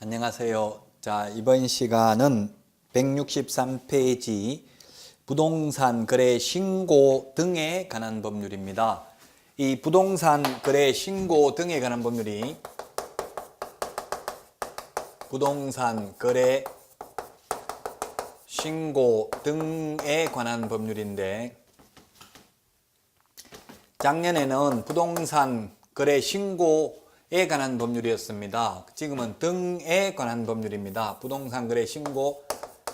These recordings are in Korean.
안녕하세요. 자, 이번 시간은 163페이지 부동산 거래 신고 등에 관한 법률입니다. 이 부동산 거래 신고 등에 관한 법률이 부동산 거래 신고 등에 관한 법률인데, 작년에는 부동산 거래 신고에 관한 법률이었습니다. 지금은 등에 관한 법률입니다. 부동산 거래 신고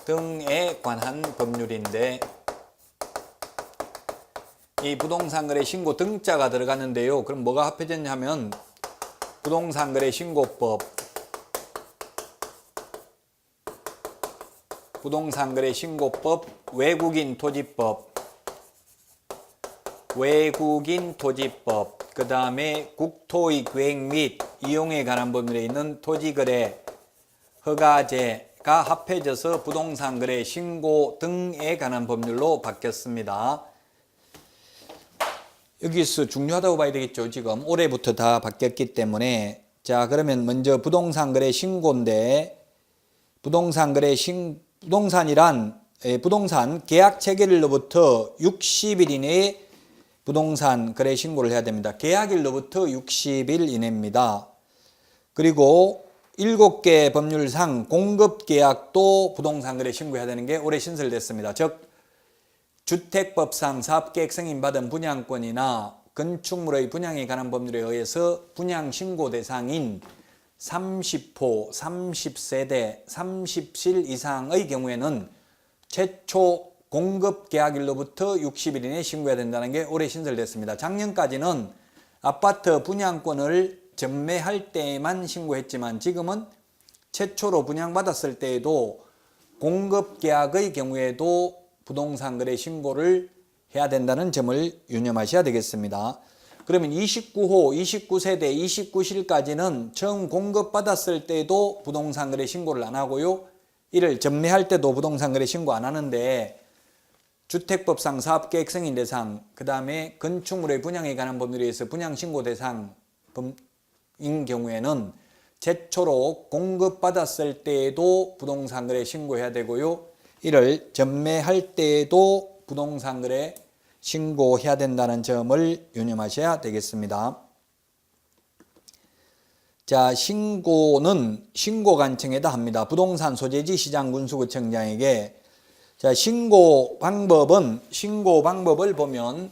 등에 관한 법률인데, 이 부동산 거래 신고 등자가 들어갔는데요. 그럼 뭐가 합해졌냐 하면 부동산 거래 신고법, 부동산 거래 신고법, 외국인 토지법, 그 다음에 국토의 계획 및 이용에 관한 법률에 있는 토지거래 허가제가 합해져서 부동산 거래 신고 등에 관한 법률로 바뀌었습니다. 여기서 중요하다고 봐야 되겠죠. 지금 올해부터 다 바뀌었기 때문에. 자, 그러면 먼저 부동산 거래 신고인데, 부동산이란 부동산 계약 체결일로부터 60일 이내에 부동산 거래 신고를 해야 됩니다. 계약일로부터 60일 이내입니다. 그리고 7개 법률상 공급계약도 부동산 거래 신고해야 되는 게 올해 신설됐습니다. 즉 주택법상 사업계획 승인받은 분양권이나 건축물의 분양에 관한 법률에 의해서 분양 신고 대상인 30호, 30세대, 30실 이상의 경우에는 최초 공급 계약일로부터 60일 이내에 신고해야 된다는 게 올해 신설됐습니다. 작년까지는 아파트 분양권을 전매할 때만 신고했지만, 지금은 최초로 분양받았을 때에도 공급 계약의 경우에도 부동산 거래 신고를 해야 된다는 점을 유념하셔야 되겠습니다. 그러면 29호, 29세대, 29실까지는 처음 공급받았을 때도 부동산 거래 신고를 안 하고요. 이를 전매할 때도 부동산 거래 신고 안 하는데, 주택법상 사업계획 승인 대상, 그 다음에 건축물의 분양에 관한 법률에 의해서 분양신고 대상인 경우에는 최초로 공급받았을 때에도 부동산 거래 신고해야 되고요. 이를 전매할 때에도 부동산 거래 신고해야 된다는 점을 유념하셔야 되겠습니다. 자, 신고는 신고관청에다 합니다. 부동산 소재지 시장군수구청장에게. 자, 신고 방법을 보면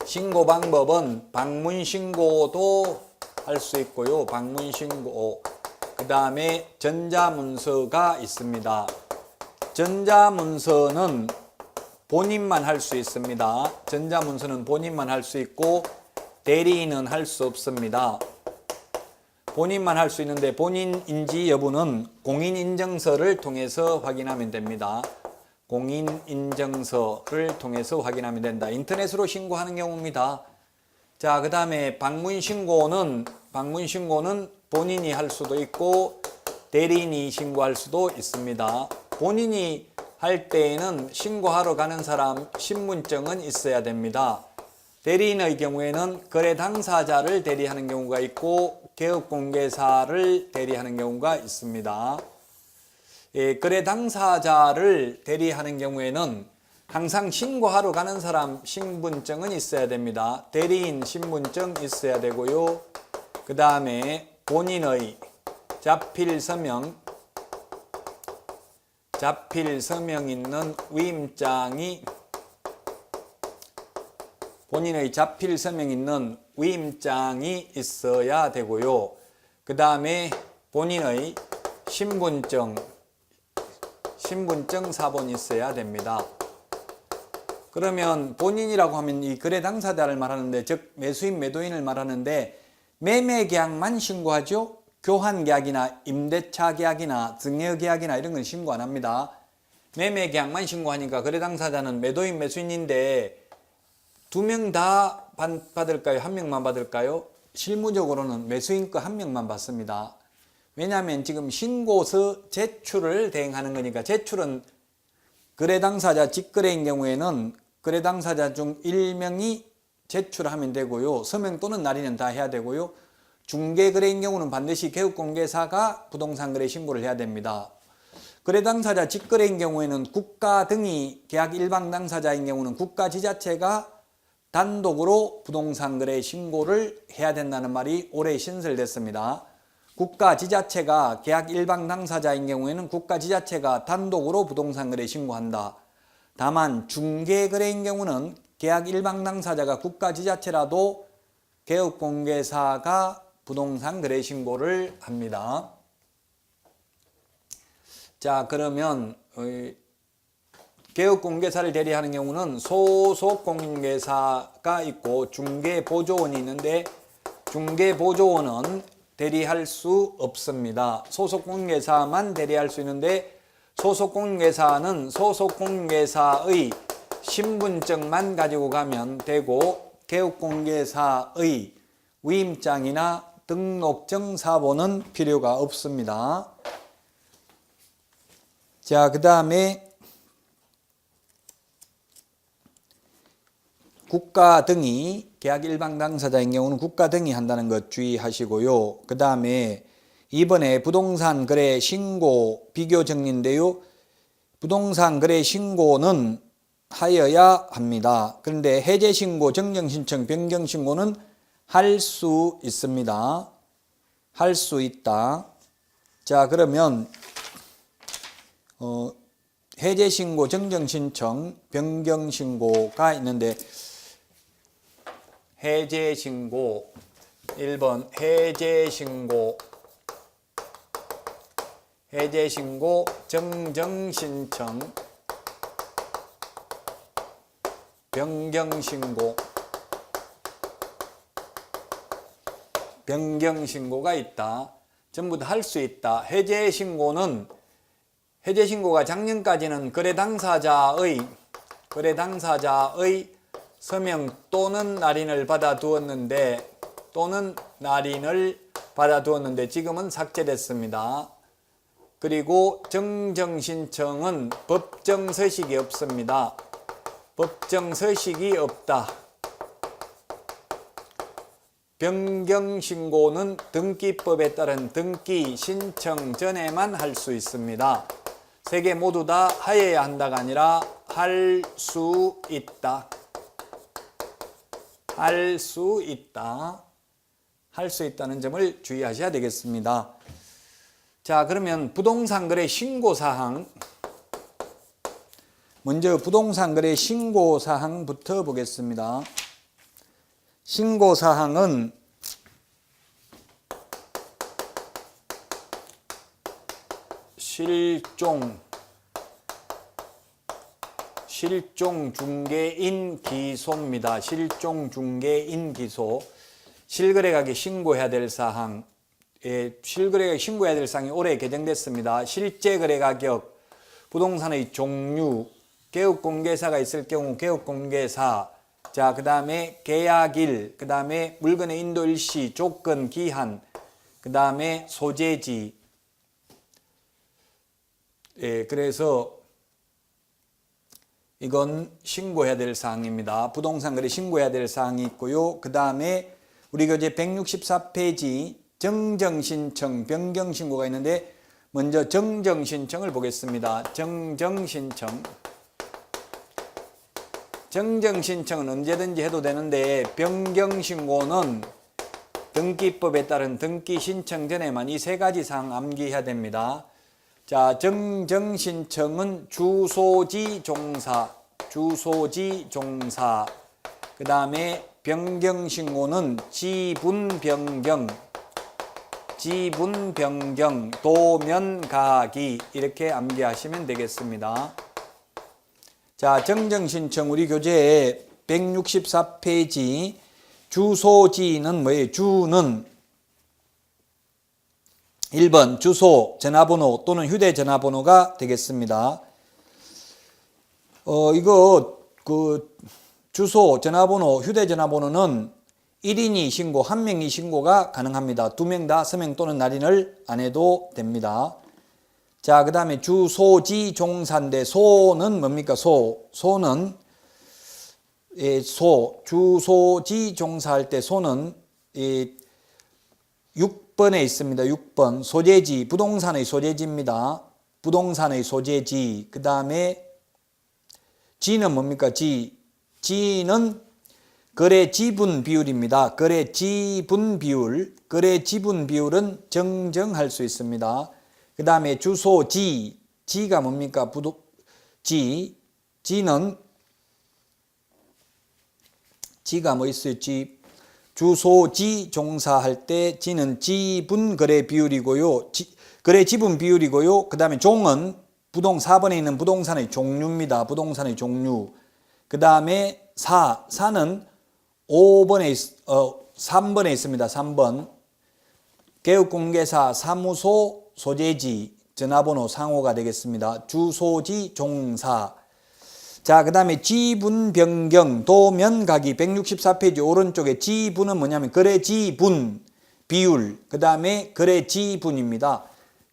신고 방법은 방문 신고도 할 수 있고요. 방문 신고. 그 다음에 전자문서가 있습니다. 전자문서는 본인만 할 수 있습니다. 전자문서는 본인만 할 수 있고 대리인은 할 수 없습니다. 본인만 할 수 있는데, 본인인지 여부는 공인인증서를 통해서 확인하면 됩니다. 공인인증서를 통해서 확인하면 된다. 인터넷으로 신고하는 경우입니다. 자, 그 다음에 방문신고는 본인이 할 수도 있고 대리인이 신고할 수도 있습니다. 본인이 할 때에는 신고하러 가는 사람 신분증은 있어야 됩니다. 대리인의 경우에는 거래 당사자를 대리하는 경우가 있고 개업공개사를 대리하는 경우가 있습니다. 거래 당사자를 대리하는 경우에는 항상 신고하러 가는 사람 신분증은 있어야 됩니다. 대리인 신분증 있어야 되고요. 그 다음에 본인의 자필 서명 있는 위임장이 있어야 되고요. 그 다음에 본인의 신분증 사본이 있어야 됩니다. 그러면 본인이라고 하면 이 거래 당사자를 말하는데, 즉 매수인, 매도인을 말하는데, 매매 계약만 신고하죠. 교환 계약이나 임대차 계약이나 증여 계약이나 이런 건 신고 안 합니다. 매매 계약만 신고하니까 거래 당사자는 매도인, 매수인인데 2명 다 받을까요? 1명만 받을까요? 실무적으로는 매수인 거 1명만 받습니다. 왜냐하면 지금 신고서 제출을 대행하는 거니까. 제출은 거래 당사자 직거래인 경우에는 거래 당사자 중 1명이 제출하면 되고요. 서명 또는 날인은 다 해야 되고요. 중개거래인 경우는 반드시 개업공개사가 부동산 거래 신고를 해야 됩니다. 거래 당사자 직거래인 경우에는 국가 등이 계약 일방 당사자인 경우는 국가 지자체가 단독으로 부동산 거래 신고를 해야 된다는 말이 올해 신설됐습니다. 국가 지자체가 계약 일방 당사자인 경우에는 국가 지자체가 단독으로 부동산 거래 신고한다. 다만 중개거래인 경우는 계약 일방 당사자가 국가 지자체라도 개업공개사가 부동산 거래 신고를 합니다. 자, 그러면 개업공개사를 대리하는 경우는 소속공개사가 있고 중개보조원이 있는데 중개보조원은 대리할 수 없습니다. 소속공개사만 대리할 수 있는데 소속공개사는 소속공개사의 신분증만 가지고 가면 되고 개업공개사의 위임장이나 등록증 사본은 필요가 없습니다. 자, 그 다음에 국가 등이 계약 일방 당사자인 경우는 국가 등이 한다는 것 주의하시고요. 그 다음에 이번에 부동산 거래 신고 비교 정리인데요. 부동산 거래 신고는 하여야 합니다. 그런데 해제 신고, 정정 신청, 변경 신고는 할 수 있습니다. 할 수 있다. 자, 그러면 해제 신고, 정정 신청, 변경 신고가 있는데 해제 신고 1번 해제 신고, 해제 신고, 정정 신청, 변경 신고, 변경 신고가 있다. 전부 다 할 수 있다. 해제 신고는 해제 신고가 작년까지는 거래 당사자의 서명 또는 날인을 받아두었는데 지금은 삭제됐습니다. 그리고 정정 신청은 법정 서식이 없습니다. 법정 서식이 없다. 변경 신고는 등기법에 따른 등기 신청 전에만 할 수 있습니다. 세 개 모두 다 하여야 한다가 아니라 할 수 있다. 할 수 있다. 할 수 있다는 점을 주의하셔야 되겠습니다. 자, 그러면 부동산 거래 신고 사항. 먼저 부동산 거래 신고 사항부터 보겠습니다. 신고 사항은 실종 중개인 기소입니다. 실종 중개인 기소. 실거래가게 신고해야 될 사항. 실거래가게 신고해야 될 사항이 올해 개정됐습니다. 실제 거래 가격, 부동산의 종류, 개업공개사가 있을 경우 개업공개사, 자, 그 다음에 계약일, 그 다음에 물건의 인도 일시, 조건, 기한, 그 다음에 소재지. 그래서 이건 신고해야 될 사항입니다. 부동산 거래 신고해야 될 사항이 있고요. 그 다음에 우리 교재 164페이지 정정신청, 변경신고가 있는데 먼저 정정신청을 보겠습니다. 정정신청. 정정신청은 언제든지 해도 되는데 변경신고는 등기법에 따른 등기신청 전에만 이 세 가지 사항 암기해야 됩니다. 자, 정정신청은 주소지 종사, 그 다음에 변경신고는 지분 변경, 도면가기 이렇게 암기하시면 되겠습니다. 자, 정정신청 우리 교재에 164페이지 주소지는 뭐예요? 주는 1번 주소, 전화번호 또는 휴대전화번호가 되겠습니다. 주소, 전화번호, 휴대전화번호는 1인이 신고, 1명이 신고가 가능합니다. 2명 다 서명 또는 날인을 안 해도 됩니다. 자, 그 다음에 주소지 종사인데 소는 뭡니까? 소는 주소지 종사할 때 소는 6번에 있습니다. 6번 소재지, 부동산의 소재지입니다. 부동산의 소재지. 그 다음에 지는 뭡니까? 지는 거래 지분 비율입니다. 거래 지분 비율. 거래 지분 비율은 정정할 수 있습니다. 그 다음에 주소지. 지가 뭡니까? 지는 지가 뭐 있어요? 주소지 종사할 때 지는 지분 거래 비율이고요. 거래 지분 비율이고요. 그 다음에 종은 4번에 있는 부동산의 종류입니다. 부동산의 종류. 그 다음에 사는 3번에 있습니다. 3번. 개업공개사 사무소 소재지 전화번호 상호가 되겠습니다. 주소지 종사. 자, 그 다음에 지분 변경 도면가기 164페이지 오른쪽에 지분은 뭐냐면 거래 지분 비율. 그 다음에 거래 지분입니다.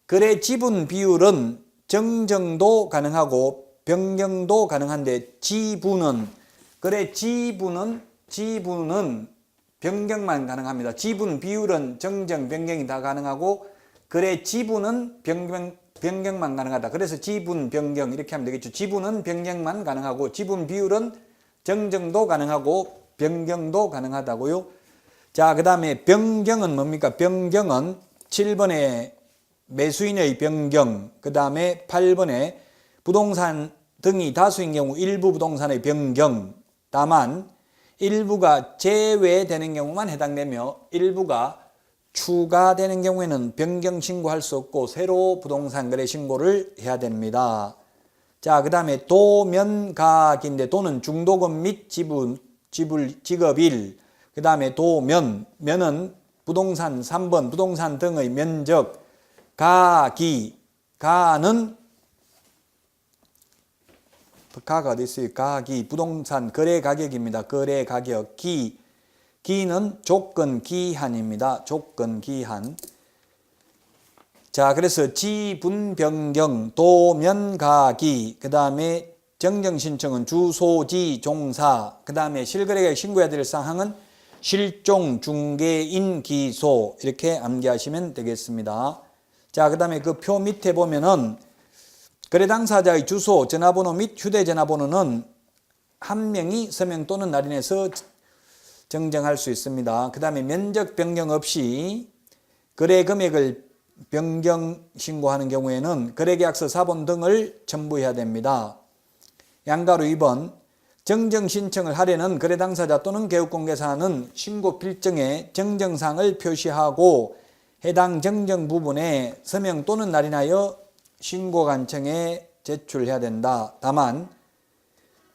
거래 지분 비율은 정정도 가능하고 변경도 가능한데 거래 지분은 변경만 가능합니다. 지분 비율은 정정 변경이 다 가능하고 거래 지분은 변경만 가능하다. 그래서 지분 변경 이렇게 하면 되겠죠. 지분은 변경만 가능하고 지분 비율은 정정도 가능하고 변경도 가능하다고요. 자, 그 다음에 변경은 뭡니까? 변경은 7번에 매수인의 변경, 그 다음에 8번에 부동산 등이 다수인 경우 일부 부동산의 변경. 다만 일부가 제외되는 경우만 해당되며 일부가 추가되는 경우에는 변경 신고할 수 없고 새로 부동산 거래 신고를 해야 됩니다. 자, 그 다음에 도면가기인데 도는 중도금 및 지급일. 그 다음에 면은 부동산 3번 부동산 등의 면적. 가는 가가 어디 있어요? 가기 부동산 거래 가격입니다. 거래 가격. 기는 조건 기한입니다. 조건 기한. 자, 그래서 지분 변경, 도면 가기, 그 다음에 정정 신청은 주소지 종사, 그 다음에 실거래가격 신고해야 될 사항은 실종 중개인 기소 이렇게 암기하시면 되겠습니다. 자, 그 다음에 그 표 밑에 보면은 거래 당사자의 주소, 전화번호 및 휴대전화번호는 한 명이 서명 또는 날인해서 정정할 수 있습니다. 그 다음에 면적 변경 없이 거래 금액을 변경 신고하는 경우에는 거래계약서 사본 등을 첨부해야 됩니다. 양가로 2번 정정 신청을 하려는 거래 당사자 또는 개업공개사는 신고 필정에 정정사항을 표시하고 해당 정정 부분에 서명 또는 날인하여 신고관청에 제출해야 된다. 다만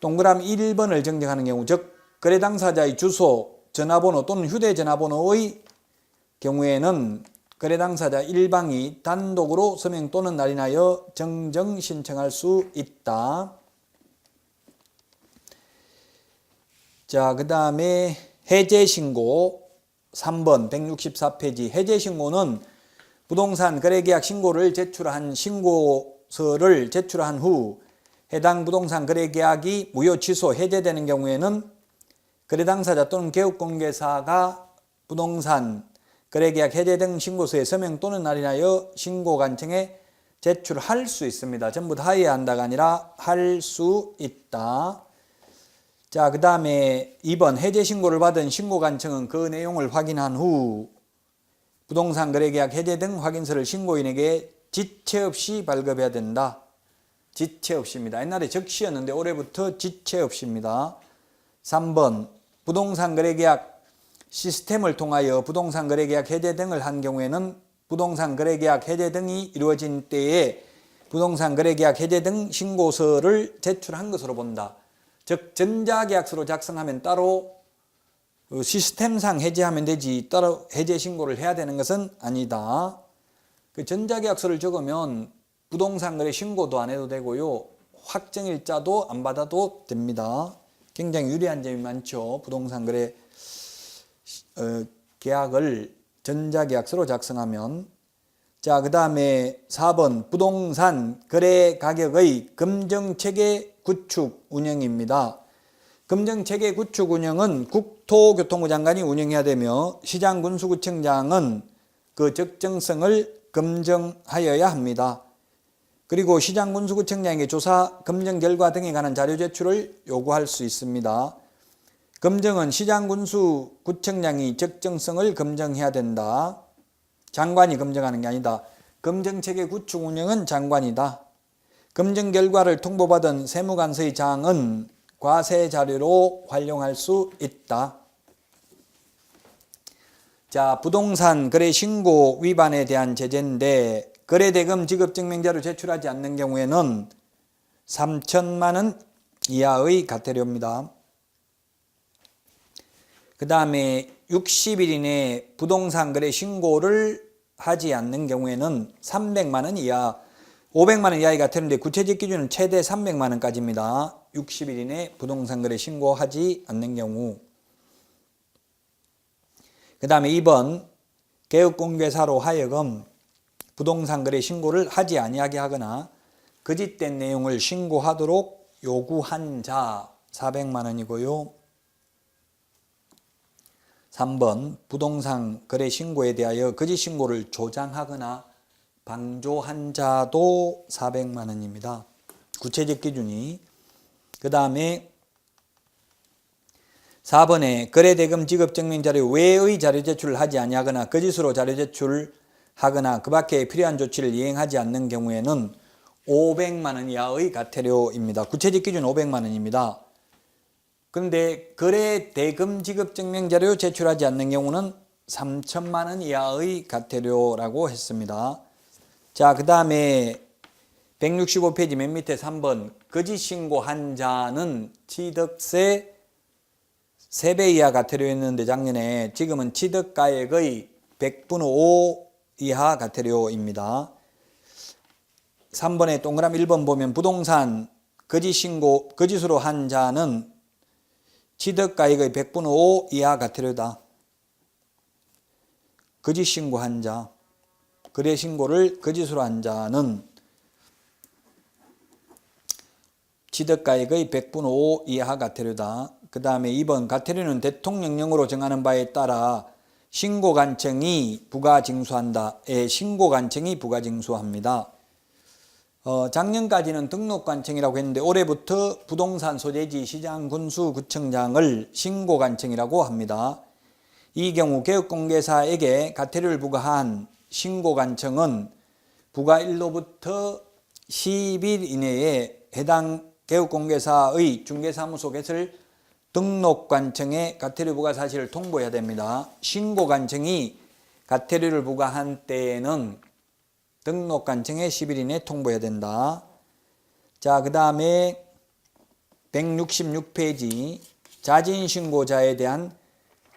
동그라미 1번을 정정하는 경우 즉 거래 당사자의 주소, 전화번호 또는 휴대전화번호의 경우에는 거래 당사자 일방이 단독으로 서명 또는 날인하여 정정 신청할 수 있다. 자, 그 다음에 해제신고 3번 164페이지 해제신고는 부동산 거래계약 신고를 제출한 신고서를 제출한 후 해당 부동산 거래계약이 무효 취소 해제되는 경우에는 거래 당사자 또는 개업공개사가 부동산 거래계약 해제 등 신고서에 서명 또는 날인하여 신고관청에 제출할 수 있습니다. 전부 다 해야 한다가 아니라 할 수 있다. 자, 그 다음에 2번 해제 신고를 받은 신고관청은 그 내용을 확인한 후 부동산 거래계약 해제 등 확인서를 신고인에게 지체 없이 발급해야 된다. 지체 없이입니다. 옛날에 적시였는데 올해부터 지체 없이입니다. 3번 부동산 거래계약 시스템을 통하여 부동산 거래계약 해제 등을 한 경우에는 부동산 거래계약 해제 등이 이루어진 때에 부동산 거래계약 해제 등 신고서를 제출한 것으로 본다. 즉 전자계약서로 작성하면 따로 시스템상 해제하면 되지 따로 해제 신고를 해야 되는 것은 아니다. 그 전자계약서를 적으면 부동산 거래 신고도 안 해도 되고요. 확정일자도 안 받아도 됩니다. 굉장히 유리한 점이 많죠. 부동산 거래 계약을 전자계약서로 작성하면. 자, 그 다음에 4번 부동산 거래 가격의 검정체계 구축 운영입니다. 금정체계 구축 운영은 국토교통부 장관이 운영해야 되며 시장군수구청장은 그 적정성을 검증하여야 합니다. 그리고 시장군수구청장에게 조사, 검증 결과 등에 관한 자료 제출을 요구할 수 있습니다. 검증은 시장군수구청장이 적정성을 검증해야 된다. 장관이 검증하는 게 아니다. 검정체계 구축 운영은 장관이다. 검증 결과를 통보받은 세무관서의 장은 과세 자료로 활용할 수 있다. 자, 부동산 거래 신고 위반에 대한 제재인데 거래대금 지급증명자료 제출하지 않는 경우에는 3천만 원 이하의 과태료입니다. 그 다음에 60일 이내에 부동산 거래 신고를 하지 않는 경우에는 300만 원 이하, 500만 원 이하의 과태료인데 구체적 기준은 최대 300만 원까지입니다. 60일 이내 부동산 거래 신고하지 않는 경우. 그 다음에 2번 개업공개사로 하여금 부동산 거래 신고를 하지 아니하게 하거나 거짓된 내용을 신고하도록 요구한 자 400만 원이고요. 3번 부동산 거래 신고에 대하여 거짓 신고를 조장하거나 방조한 자도 400만 원입니다. 구체적 기준이. 그 다음에 4번에 거래대금 지급증명자료 외의 자료 제출을 하지 아니하거나 거짓으로 자료 제출하거나 그 밖에 필요한 조치를 이행하지 않는 경우에는 500만 원 이하의 과태료입니다. 구체적 기준 500만 원입니다. 그런데 거래대금 지급증명자료 제출하지 않는 경우는 3천만 원 이하의 과태료라고 했습니다. 자, 그 다음에 165페이지 맨 밑에 3번 거짓 신고한 자는 취득세 3배 이하 과태료였는데 작년에 지금은 취득가액의 100분의 5 이하 과태료입니다. 3번에 동그라미 1번 보면 부동산 거짓 신고, 거짓으로 한 자는 취득가액의 100분의 5 이하 과태료다. 거짓 신고한 자, 거래 신고를 거짓으로 한 자는 취득가액의 100분의 5 이하 과태료다. 그 다음에 2번 과태료는 대통령령으로 정하는 바에 따라 신고관청이 부과징수한다. 신고관청이 부과징수합니다. 작년까지는 등록관청이라고 했는데 올해부터 부동산 소재지 시장군수구청장을 신고관청이라고 합니다. 이 경우 개업공개사에게 과태료를 부과한 신고관청은 부과일로부터 10일 이내에 해당 개업공개사의 중개사무소 개설 등록관청에 과태료 부과 사실을 통보해야 됩니다. 신고관청이 과태료를 부과한 때에는 등록관청에 10일 이내에 통보해야 된다. 자, 그 다음에 166페이지 자진신고자에 대한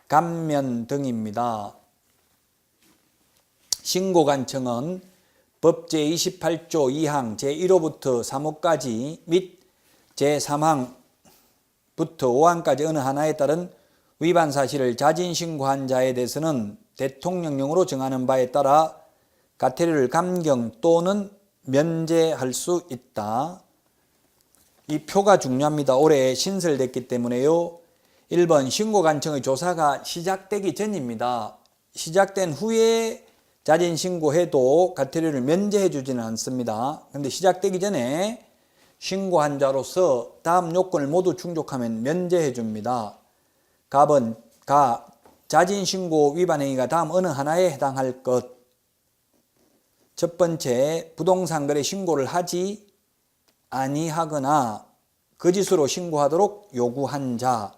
감면 등입니다. 신고관청은 법 제28조 2항 제1호부터 3호까지 및 제3항부터 5항까지 어느 하나에 따른 위반 사실을 자진신고한 자에 대해서는 대통령령으로 정하는 바에 따라 과태료를 감경 또는 면제할 수 있다. 이 표가 중요합니다. 올해 신설됐기 때문에요. 1번 신고관청의 조사가 시작되기 전입니다. 시작된 후에 자진신고해도 과태료를 면제해 주지는 않습니다. 그런데 시작되기 전에 신고한 자로서 다음 요건을 모두 충족하면 면제해 줍니다. 갑은 자진신고 위반 행위가 다음 어느 하나에 해당할 것. 첫 번째, 부동산 거래 신고를 하지 아니하거나 거짓으로 신고하도록 요구한 자.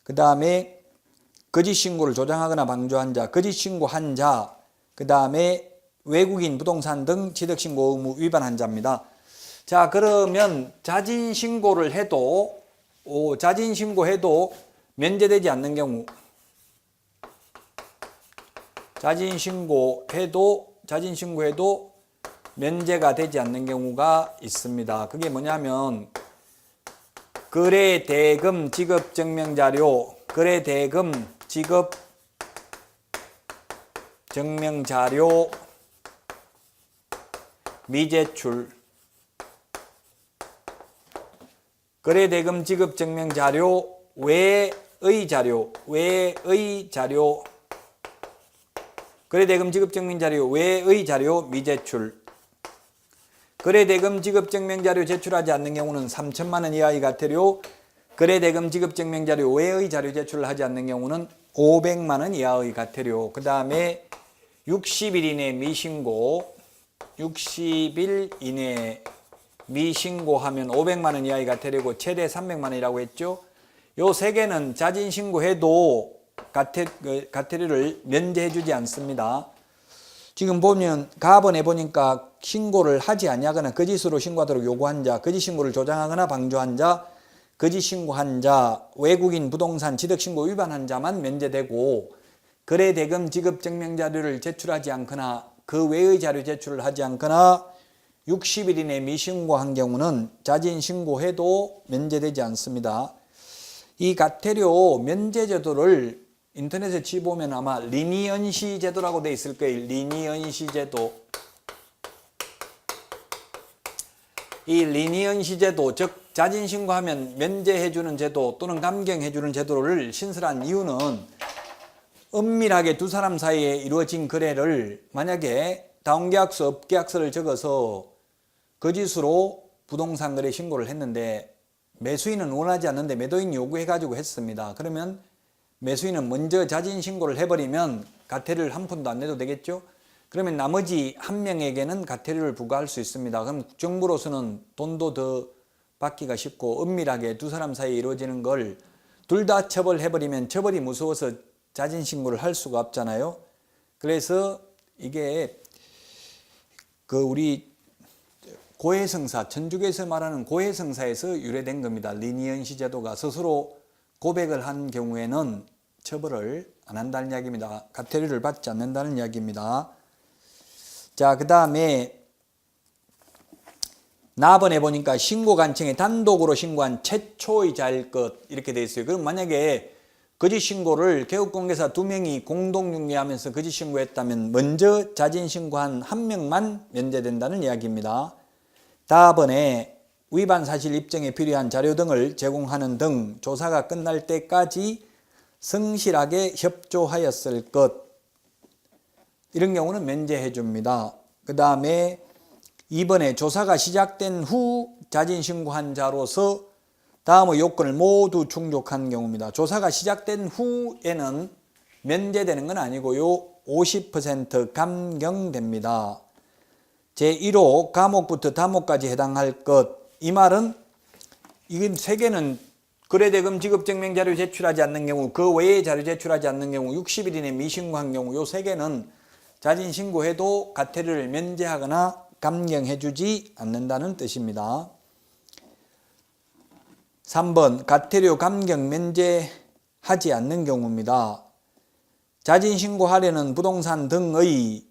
그 다음에 거짓 신고를 조장하거나 방조한 자, 거짓 신고한 자. 그 다음에 외국인 부동산 등 취득신고 의무 위반한 자입니다. 자, 그러면 자진신고를 해도 면제되지 않는 경우, 자진신고해도 면제가 되지 않는 경우가 있습니다. 그게 뭐냐면 거래대금 지급증명자료, 거래대금 지급증명자료 미제출, 거래대금 지급 증명 자료 외의 자료, 거래대금 지급 증명 자료 외의 자료 미제출. 거래대금 지급 증명 자료 제출하지 않는 경우는 3천만 원 이하의 과태료, 거래대금 지급 증명 자료 외의 자료 제출을 하지 않는 경우는 500만 원 이하의 과태료. 그 다음에 60일 이내 미신고, 60일 이내 미신고하면 500만 원 이하의 과태료고 최대 300만 원이라고 했죠. 요 세 개는 자진 신고해도 과태료를 면제해 주지 않습니다. 지금 보면 가번에 보니까 신고를 하지 아니하거나 거짓으로 신고하도록 요구한 자, 거짓 신고를 조장하거나 방조한 자, 거짓 신고한 자, 외국인 부동산 취득 신고 위반한 자만 면제되고, 거래대금 지급 증명 자료를 제출하지 않거나 그 외의 자료 제출을 하지 않거나 60일 이내 미신고한 경우는 자진 신고해도 면제되지 않습니다. 이 과태료 면제 제도를 인터넷에 치보면 아마 리니언시 제도라고 되어 있을 거예요. 리니언시 제도. 이 리니언시 제도, 즉 자진 신고하면 면제해주는 제도 또는 감경해주는 제도를 신설한 이유는 은밀하게 두 사람 사이에 이루어진 거래를 만약에 다운계약서, 업계약서를 적어서 거짓으로 부동산 거래 신고를 했는데 매수인은 원하지 않는데 매도인이 요구해가지고 했습니다. 그러면 매수인은 먼저 자진 신고를 해버리면 과태료를 한 푼도 안 내도 되겠죠? 그러면 나머지 한 명에게는 과태료를 부과할 수 있습니다. 그럼 정부로서는 돈도 더 받기가 쉽고 은밀하게 두 사람 사이에 이루어지는 걸 둘 다 처벌해버리면 처벌이 무서워서 자진 신고를 할 수가 없잖아요. 그래서 이게 우리 고해성사, 천주교에서 말하는 고해성사에서 유래된 겁니다. 리니언시 제도가 스스로 고백을 한 경우에는 처벌을 안 한다는 이야기입니다. 과태료를 받지 않는다는 이야기입니다. 자, 그 다음에 나번에 보니까 신고관청에 단독으로 신고한 최초의 자일 것 이렇게 되어 있어요. 그럼 만약에 거짓 신고를 개업공개사 2명이 공동중개하면서 거짓 신고했다면 먼저 자진 신고한 1명만 면제된다는 이야기입니다. 다번에 위반 사실 입증에 필요한 자료 등을 제공하는 등 조사가 끝날 때까지 성실하게 협조하였을 것, 이런 경우는 면제해 줍니다. 그 다음에 이번에 조사가 시작된 후 자진 신고한 자로서 다음의 요건을 모두 충족한 경우입니다. 조사가 시작된 후에는 면제되는 건 아니고요, 50% 감경됩니다. 제1호 감옥부터 담옥까지 해당할 것. 이 말은 이 세 개는 거래대금 지급 증명 자료 제출하지 않는 경우, 그 외의 자료 제출하지 않는 경우, 60일 이내 미신고한 경우, 요 세 개는 자진 신고해도 과태료를 면제하거나 감경해 주지 않는다는 뜻입니다. 3번 과태료 감경 면제하지 않는 경우입니다. 자진 신고하려는 부동산 등의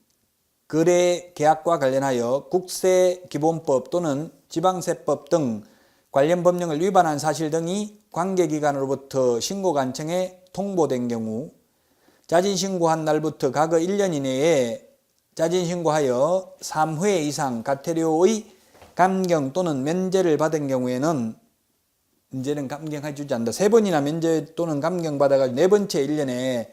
거래 계약과 관련하여 국세기본법 또는 지방세법 등 관련 법령을 위반한 사실 등이 관계기관으로부터 신고관청에 통보된 경우, 자진 신고한 날부터 과거 1년 이내에 자진 신고하여 3회 이상 과태료의 감경 또는 면제를 받은 경우에는 이제는 감경해 주지 않는다. 3번이나 면제 또는 감경받아가지고 4번째 1년에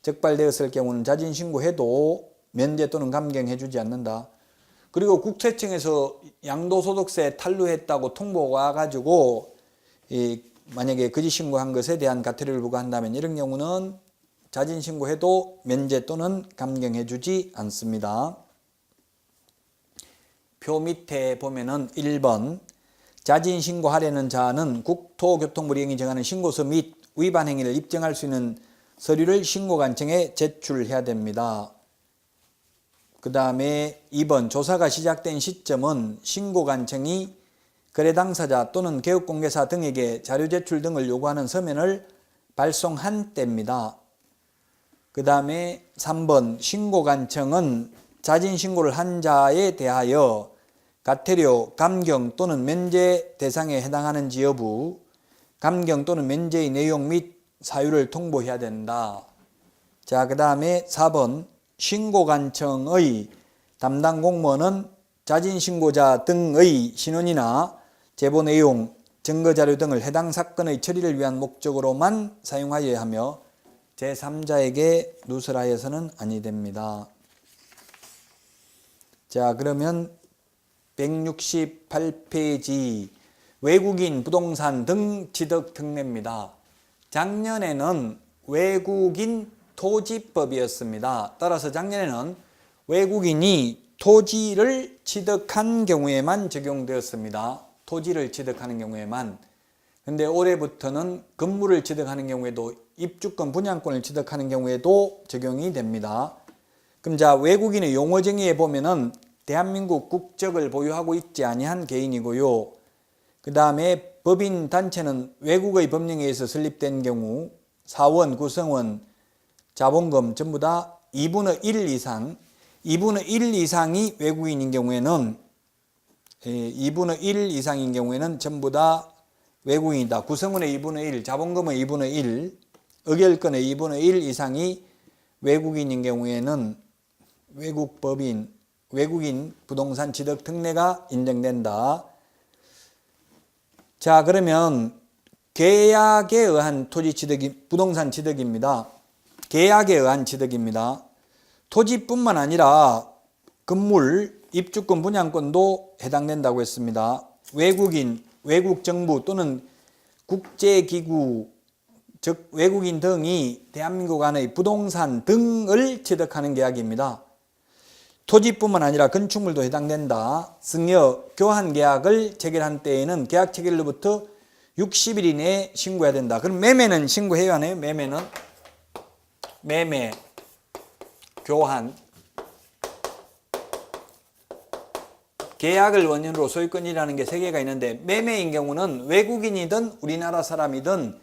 적발되었을 경우는 자진 신고해도 면제 또는 감경해 주지 않는다. 그리고 국세청에서 양도소득세 탈루했다고 통보가 와가지고 만약에 거짓 신고한 것에 대한 과태료를 부과한다면 이런 경우는 자진 신고해도 면제 또는 감경해 주지 않습니다. 표 밑에 보면은 1번 자진 신고하려는 자는 국토교통부령이 정하는 신고서 및 위반 행위를 입증할 수 있는 서류를 신고관청에 제출해야 됩니다. 그 다음에 2번 조사가 시작된 시점은 신고관청이 거래 당사자 또는 개업공개사 등에게 자료 제출 등을 요구하는 서면을 발송한 때입니다. 그 다음에 3번 신고관청은 자진 신고를 한 자에 대하여 과태료, 감경 또는 면제 대상에 해당하는지 여부, 감경 또는 면제의 내용 및 사유를 통보해야 된다. 자, 그 다음에 4번 신고관청의 담당 공무원은 자진 신고자 등의 신원이나 제보 내용, 증거자료 등을 해당 사건의 처리를 위한 목적으로만 사용하여야 하며 제3자에게 누설하여서는 아니 됩니다. 자, 그러면 168페이지 외국인 부동산 등 취득 특례입니다. 작년에는 외국인 토지법이었습니다. 따라서 작년에는 외국인이 토지를 취득한 경우에만 적용되었습니다. 토지를 취득하는 경우에만. 근데 올해부터는 건물을 취득하는 경우에도 입주권, 분양권을 취득하는 경우에도 적용이 됩니다. 그럼 자, 외국인의 용어 정의에 보면은 대한민국 국적을 보유하고 있지 아니한 개인이고요. 그 다음에 법인 단체는 외국의 법령에 의해서 설립된 경우 사원, 구성원, 자본금 전부 다 2분의 1 이상, 2분의 1 이상이 외국인인 경우에는 2분의 1 이상인 경우에는 전부 다 외국인이다. 구성원의 2분의 1, 자본금의 2분의 1, 의결권의 2분의 1 이상이 외국인인 경우에는 외국인 부동산 취득 특례가 인정된다. 자, 그러면 계약에 의한 토지 취득이 부동산 취득입니다. 계약에 의한 취득입니다. 토지뿐만 아니라 건물, 입주권, 분양권도 해당된다고 했습니다. 외국인, 외국 정부 또는 국제기구, 즉 외국인 등이 대한민국 안의 부동산 등을 취득하는 계약입니다. 토지뿐만 아니라 건축물도 해당된다. 승여, 교환 계약을 체결한 때에는 계약 체결로부터 60일 이내에 신고해야 된다. 그럼 매매는 신고해야 하네요. 매매, 교환, 계약을 원인으로 소유권이라는 게 세 개가 있는데 매매인 경우는 외국인이든 우리나라 사람이든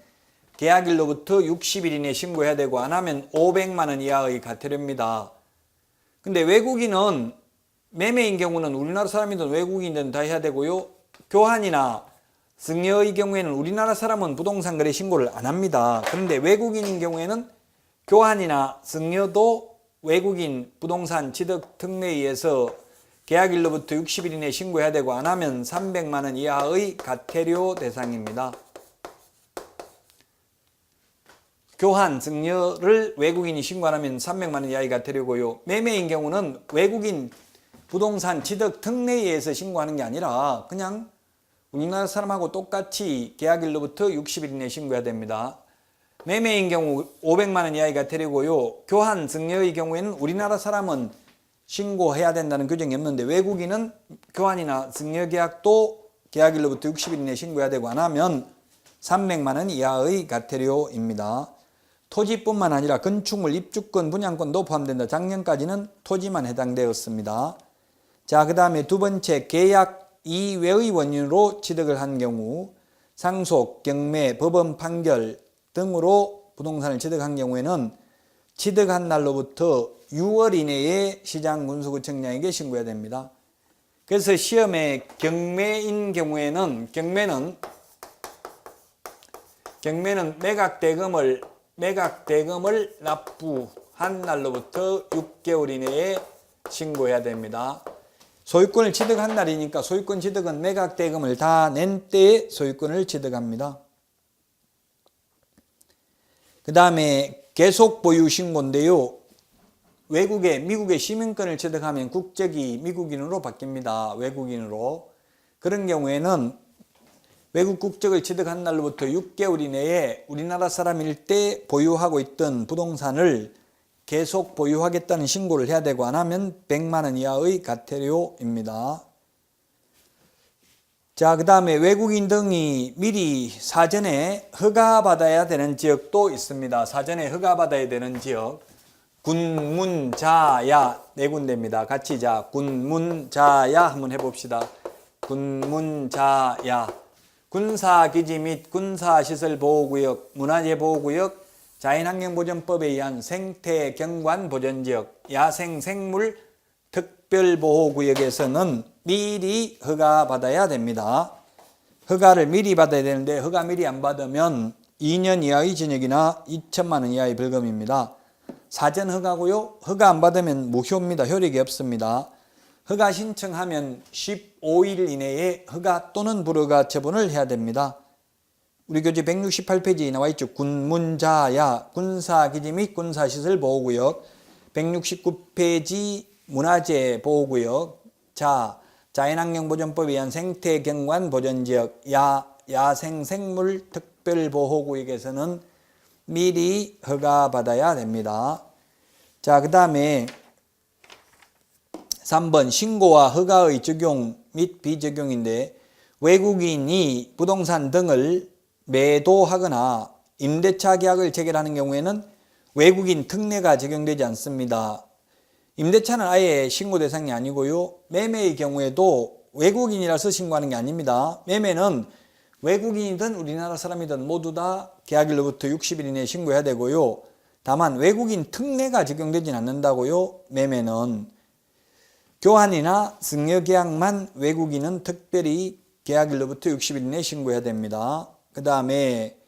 계약일로부터 60일 이내에 신고해야 되고 안 하면 500만 원 이하의 과태료입니다. 근데 외국인은 매매인 경우는 우리나라 사람이든 외국인이든 다 해야 되고요. 교환이나 승여의 경우에는 우리나라 사람은 부동산 거래 신고를 안 합니다. 그런데 외국인인 경우에는 교환이나 승여도 외국인 부동산 취득 특례에 의해서 계약일로부터 60일 이내에 신고해야 되고 안 하면 300만 원 이하의 과태료 대상입니다. 교환, 승여를 외국인이 신고 안 하면 300만 원 이하의 과태료고요. 매매인 경우는 외국인 부동산 취득 특례에 의해서 신고하는 게 아니라 그냥 우리나라 사람하고 똑같이 계약일로부터 60일 이내에 신고해야 됩니다. 매매인 경우 500만 원 이하의 과태료고요. 교환, 승여의 경우에는 우리나라 사람은 신고해야 된다는 규정이 없는데 외국인은 교환이나 승여 계약도 계약일로부터 60일 이내에 신고해야 되고 안 하면 300만 원 이하의 과태료입니다. 토지뿐만 아니라 건축물, 입주권, 분양권도 포함된다. 작년까지는 토지만 해당되었습니다. 자, 그 다음에 두 번째, 계약 이외의 원인으로 취득을 한 경우 상속, 경매, 법원 판결 등으로 부동산을 취득한 경우에는 취득한 날로부터 6월 이내에 시장군수구청장에게 신고해야 됩니다. 그래서 시험에 경매인 경우에는 경매는 매각대금을 납부한 날로부터 6개월 이내에 신고해야 됩니다. 소유권을 취득한 날이니까 소유권 취득은 매각대금을 다 낸 때에 소유권을 취득합니다. 그 다음에 계속 보유 신고인데요. 미국의 시민권을 취득하면 국적이 미국인으로 바뀝니다. 외국인으로. 그런 경우에는 외국 국적을 취득한 날로부터 6개월 이내에 우리나라 사람일 때 보유하고 있던 부동산을 계속 보유하겠다는 신고를 해야 되고 안 하면 100만 원 이하의 과태료입니다. 자, 그 다음에 외국인 등이 미리 사전에 허가받아야 되는 지역도 있습니다. 사전에 허가받아야 되는 지역. 군, 문, 자, 야 네 군데입니다. 같이 자, 군, 문, 자, 야 한번 해봅시다. 군, 문, 자, 야. 군사기지 및 군사시설보호구역, 문화재보호구역, 자연환경보전법에 의한 생태경관보전지역, 야생생물 특별보호구역에서는 미리 허가받아야 됩니다. 허가를 미리 받아야 되는데 허가 미리 안 받으면 2년 이하의 징역이나 2천만 원 이하의 벌금입니다. 사전 허가고요. 허가 안 받으면 무효입니다. 효력이 없습니다. 허가 신청하면 15일 이내에 허가 또는 불허가 처분을 해야 됩니다. 우리 교재 168페이지에 나와 있죠. 군문자야 군사기지 및 군사시설 보호구역, 169페이지 문화재 보호구역, 자연환경보전법에 의한 생태경관 보전지역, 야생생물 특별보호구역에서는 미리 허가받아야 됩니다. 자, 그 다음에 3번 신고와 허가의 적용 및 비적용인데, 외국인이 부동산 등을 매도하거나 임대차 계약을 체결하는 경우에는 외국인 특례가 적용되지 않습니다. 임대차는 아예 신고 대상이 아니고요. 매매의 경우에도 외국인이라서 신고하는 게 아닙니다. 매매는 외국인이든 우리나라 사람이든 모두 다 계약일로부터 60일 이내에 신고해야 되고요. 다만 외국인 특례가 적용되진 않는다고요. 매매는 교환이나 승여계약만 외국인은 특별히 계약일로부터 60일 이내에 신고해야 됩니다. 그 다음에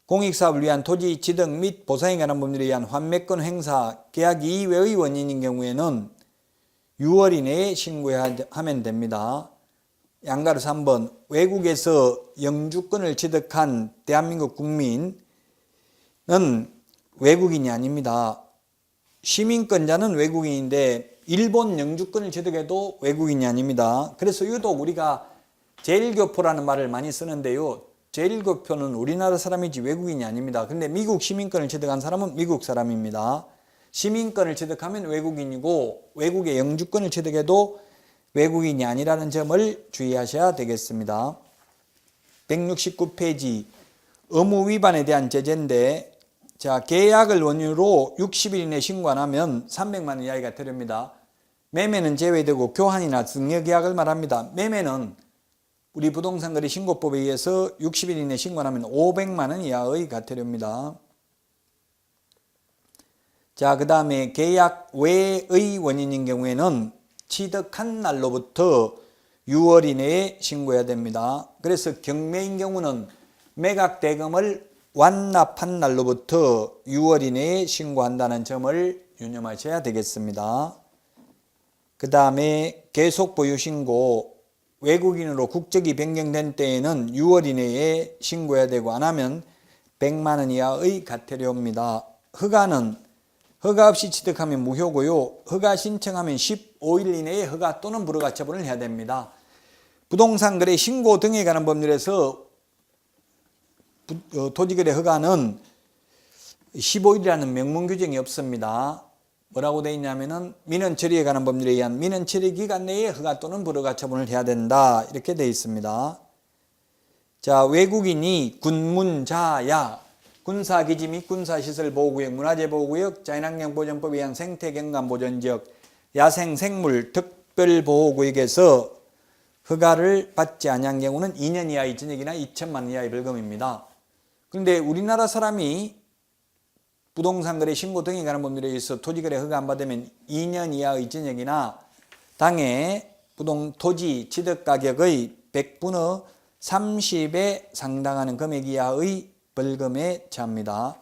공익사업을 위한 토지 취득 및 보상에 관한 법률에 의한 환매권 행사, 계약 이외의 원인인 경우에는 6월 이내에 신고하면 됩니다. 양가로 3번 외국에서 영주권을 취득한 대한민국 국민은 외국인이 아닙니다. 시민권자는 외국인인데 일본 영주권을 취득해도 외국인이 아닙니다. 그래서 유독 우리가 제1교포라는 말을 많이 쓰는데요. 제1교포는 우리나라 사람이지 외국인이 아닙니다. 근데 미국 시민권을 취득한 사람은 미국 사람입니다. 시민권을 취득하면 외국인이고 외국의 영주권을 취득해도 외국인이 아니라는 점을 주의하셔야 되겠습니다. 169페이지 의무 위반에 대한 제재인데, 자, 계약을 원유로 60일 이내 신고 안 하면 300만 원 이하가 되렵니다. 매매는 제외되고 교환이나 승여계약을 말합니다. 매매는 우리 부동산거래 신고법에 의해서 60일 이내 신고 안 하면 500만 원 이하의 과태료입니다. 자, 그 다음에 계약 외의 원인인 경우에는 취득한 날로부터 6월 이내에 신고해야 됩니다. 그래서 경매인 경우는 매각 대금을 완납한 날로부터 6월 이내에 신고한다는 점을 유념하셔야 되겠습니다. 그 다음에 계속 보유 신고, 외국인으로 국적이 변경된 때에는 6월 이내에 신고해야 되고 안 하면 100만 원 이하의 과태료입니다. 허가는 허가 없이 취득하면 무효고요. 허가 신청하면 15일 이내에 허가 또는 불허가 처분을 해야 됩니다. 부동산 거래 신고 등에 관한 법률에서 토지거래 허가는 15일이라는 명문 규정이 없습니다. 뭐라고 되어 있냐면은 민원 처리에 관한 법률에 의한 민원 처리 기간 내에 허가 또는 불허가 처분을 해야 된다, 이렇게 되어 있습니다. 자, 외국인이 군문자야 군사기지 및 군사시설 보호구역, 문화재 보호구역, 자연환경보전법에 의한 생태경관 보전지역, 야생생물 특별보호구역에서 허가를 받지 아니한 경우는 2년 이하의 징역이나 2천만 원 이하의 벌금입니다. 그런데 우리나라 사람이 부동산 거래 신고 등에 관한 법률에 의해서 토지거래 허가 안 받으면 2년 이하의 징역이나 당해 토지 취득 가격의 100분의 30에 상당하는 금액 이하의 벌금에 처합니다.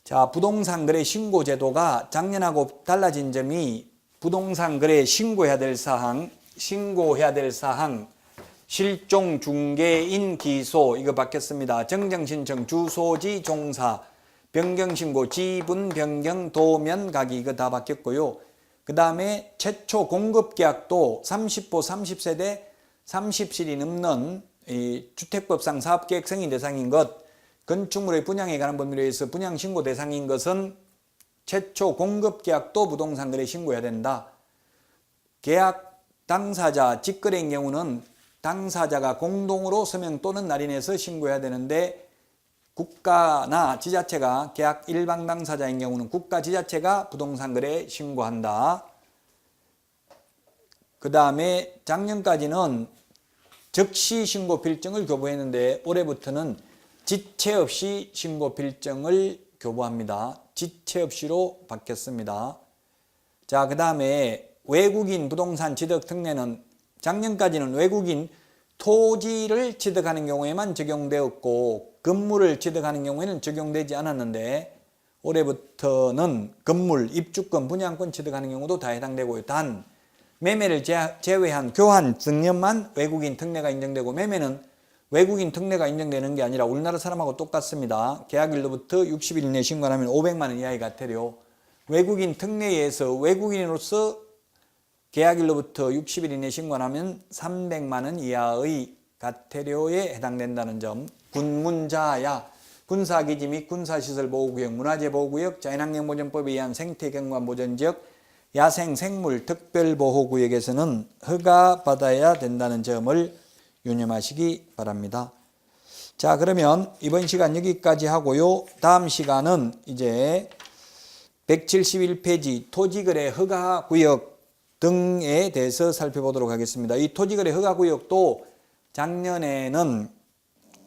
자, 부동산 거래 신고 제도가 작년하고 달라진 점이 부동산 거래 신고해야 될 사항, 실종 중개인 기소 이거 바뀌었습니다. 정정 신청 주소지 종사, 변경 신고 지분 변경 도면 가기 이거 다 바뀌었고요. 그 다음에 최초 공급 계약도 30호 30세대 30실이 넘는 주택법상 사업계획 승인 대상인 것, 건축물의 분양에 관한 법률에 의해서 분양 신고 대상인 것은 최초 공급 계약도 부동산 거래 신고해야 된다. 계약 당사자 직거래인 경우는 당사자가 공동으로 서명 또는 날인해서 신고해야 되는데, 국가나 지자체가 계약 일방 당사자인 경우는 국가 지자체가 부동산 거래 신고한다. 그 다음에 작년까지는 즉시 신고 필증을 교부했는데 올해부터는 지체 없이 신고 필증을 교부합니다. 지체 없이로 바뀌었습니다. 자, 그 다음에 외국인 부동산 취득 특례는 작년까지는 외국인 토지를 취득하는 경우에만 적용되었고 건물을 취득하는 경우에는 적용되지 않았는데, 올해부터는 건물, 입주권, 분양권 취득하는 경우도 다 해당되고요. 단 매매를 제외한 교환 증여만 외국인 특례가 인정되고, 매매는 외국인 특례가 인정되는 게 아니라 우리나라 사람하고 똑같습니다. 계약일로부터 60일 이내 신고하면 500만 원 이하의 과태료. 외국인 특례에 의해서 외국인으로서 계약일로부터 60일 이내 신고하면 300만 원 이하의 과태료에 해당된다는 점. 군문자야, 군사기지 및 군사시설보호구역, 문화재보호구역, 자연환경보전법에 의한 생태경관보전지역, 야생생물 특별보호구역에서는 허가받아야 된다는 점을 유념하시기 바랍니다. 자, 그러면 이번 시간 여기까지 하고요. 다음 시간은 이제 171페이지 토지거래 허가구역 등에 대해서 살펴보도록 하겠습니다. 이 토지거래 허가구역도 작년에는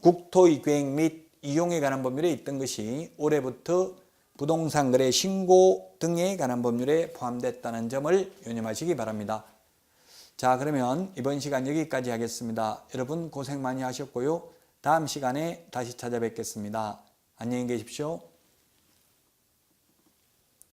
국토의 계획 및 이용에 관한 법률에 있던 것이 올해부터 부동산 거래 신고 등에 관한 법률에 포함됐다는 점을 유념하시기 바랍니다. 자, 그러면 이번 시간 여기까지 하겠습니다. 여러분 고생 많이 하셨고요. 다음 시간에 다시 찾아뵙겠습니다. 안녕히 계십시오.